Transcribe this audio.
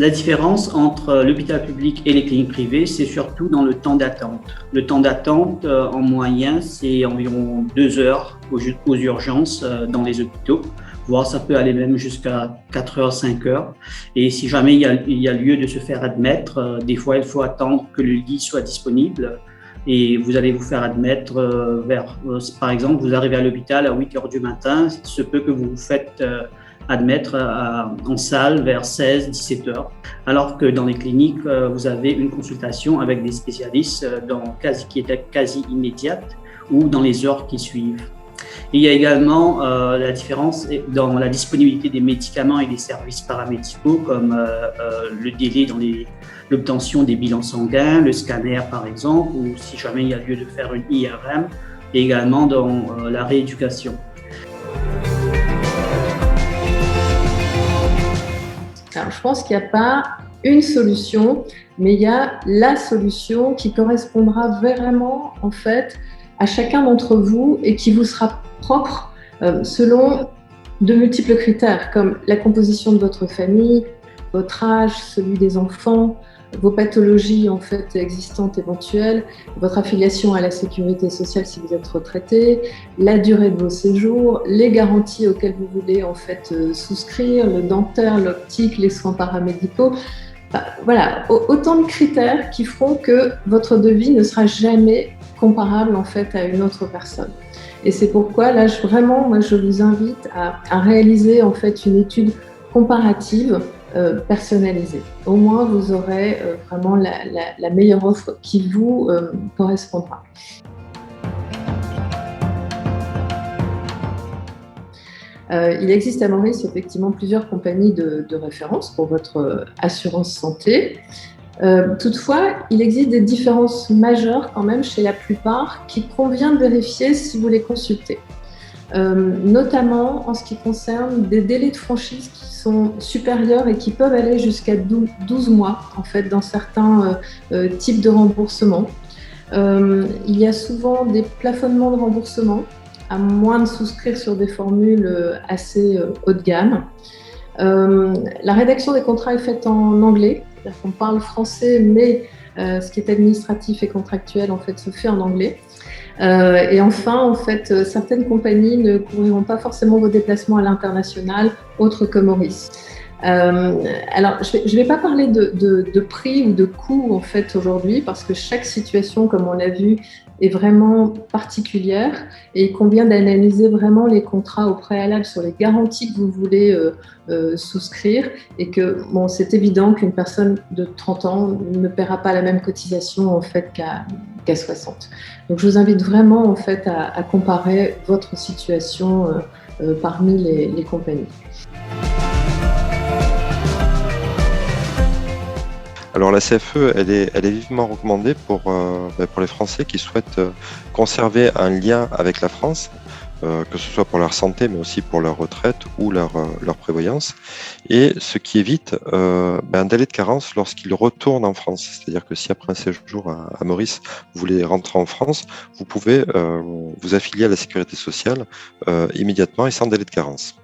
La différence entre l'hôpital public et les cliniques privées, c'est surtout dans le temps d'attente. Le temps d'attente, en moyenne, c'est environ 2 heures aux urgences dans les hôpitaux, voire ça peut aller même jusqu'à 4 heures, 5 heures. Et si jamais il y a lieu de se faire admettre, des fois, il faut attendre que le lit soit disponible. Et vous allez vous faire admettre par exemple, vous arrivez à l'hôpital à 8 heures du matin, il se peut que vous vous faites admettre en salle vers 16-17 heures, alors que dans les cliniques, vous avez une consultation avec des spécialistes qui est quasi immédiate ou dans les heures qui suivent. Et il y a également la différence dans la disponibilité des médicaments et des services paramédicaux, comme le délai dans l'obtention des bilans sanguins, le scanner par exemple, ou si jamais il y a lieu de faire une IRM, et également dans la rééducation. Alors, je pense qu'il n'y a pas une solution, mais il y a la solution qui correspondra vraiment, en fait, à chacun d'entre vous et qui vous sera propre selon de multiples critères, comme la composition de votre famille, votre âge, celui des enfants, vos pathologies en fait existantes éventuelles, votre affiliation à la sécurité sociale si vous êtes retraité, la durée de vos séjours, les garanties auxquelles vous voulez en fait souscrire, le dentaire, l'optique, les soins paramédicaux. Voilà, autant de critères qui feront que votre devis ne sera jamais comparable en fait à une autre personne. Et c'est pourquoi là, je vous invite à réaliser en fait une étude comparative personnalisée. Au moins, vous aurez vraiment la meilleure offre qui vous correspondra. Il existe à Maurice effectivement plusieurs compagnies de référence pour votre assurance santé. Toutefois, il existe des différences majeures quand même chez la plupart qu'il convient de vérifier si vous les consultez. Notamment en ce qui concerne des délais de franchise qui sont supérieurs et qui peuvent aller jusqu'à 12 mois en fait, dans certains types de remboursement. Il y a souvent des plafonnements de remboursement, à moins de souscrire sur des formules assez haut de gamme. La rédaction des contrats est faite en anglais, c'est-à-dire qu'on parle français, mais ce qui est administratif et contractuel en fait, se fait en anglais. Et enfin, en fait, certaines compagnies ne couvriront pas forcément vos déplacements à l'international, autres que Maurice. Alors, je ne vais pas parler de prix ou de coût en fait aujourd'hui, parce que chaque situation, comme on l'a vu, est vraiment particulière et il convient d'analyser vraiment les contrats au préalable sur les garanties que vous voulez souscrire et que bon, c'est évident qu'une personne de 30 ans ne paiera pas la même cotisation en fait qu'à 60. Donc je vous invite vraiment en fait à comparer votre situation parmi les compagnies. Alors la CFE, elle est vivement recommandée pour les Français qui souhaitent conserver un lien avec la France, que ce soit pour leur santé, mais aussi pour leur retraite ou leur prévoyance, et ce qui évite un délai de carence lorsqu'ils retournent en France. C'est-à-dire que si après un séjour à Maurice, vous voulez rentrer en France, vous pouvez vous affilier à la sécurité sociale immédiatement et sans délai de carence.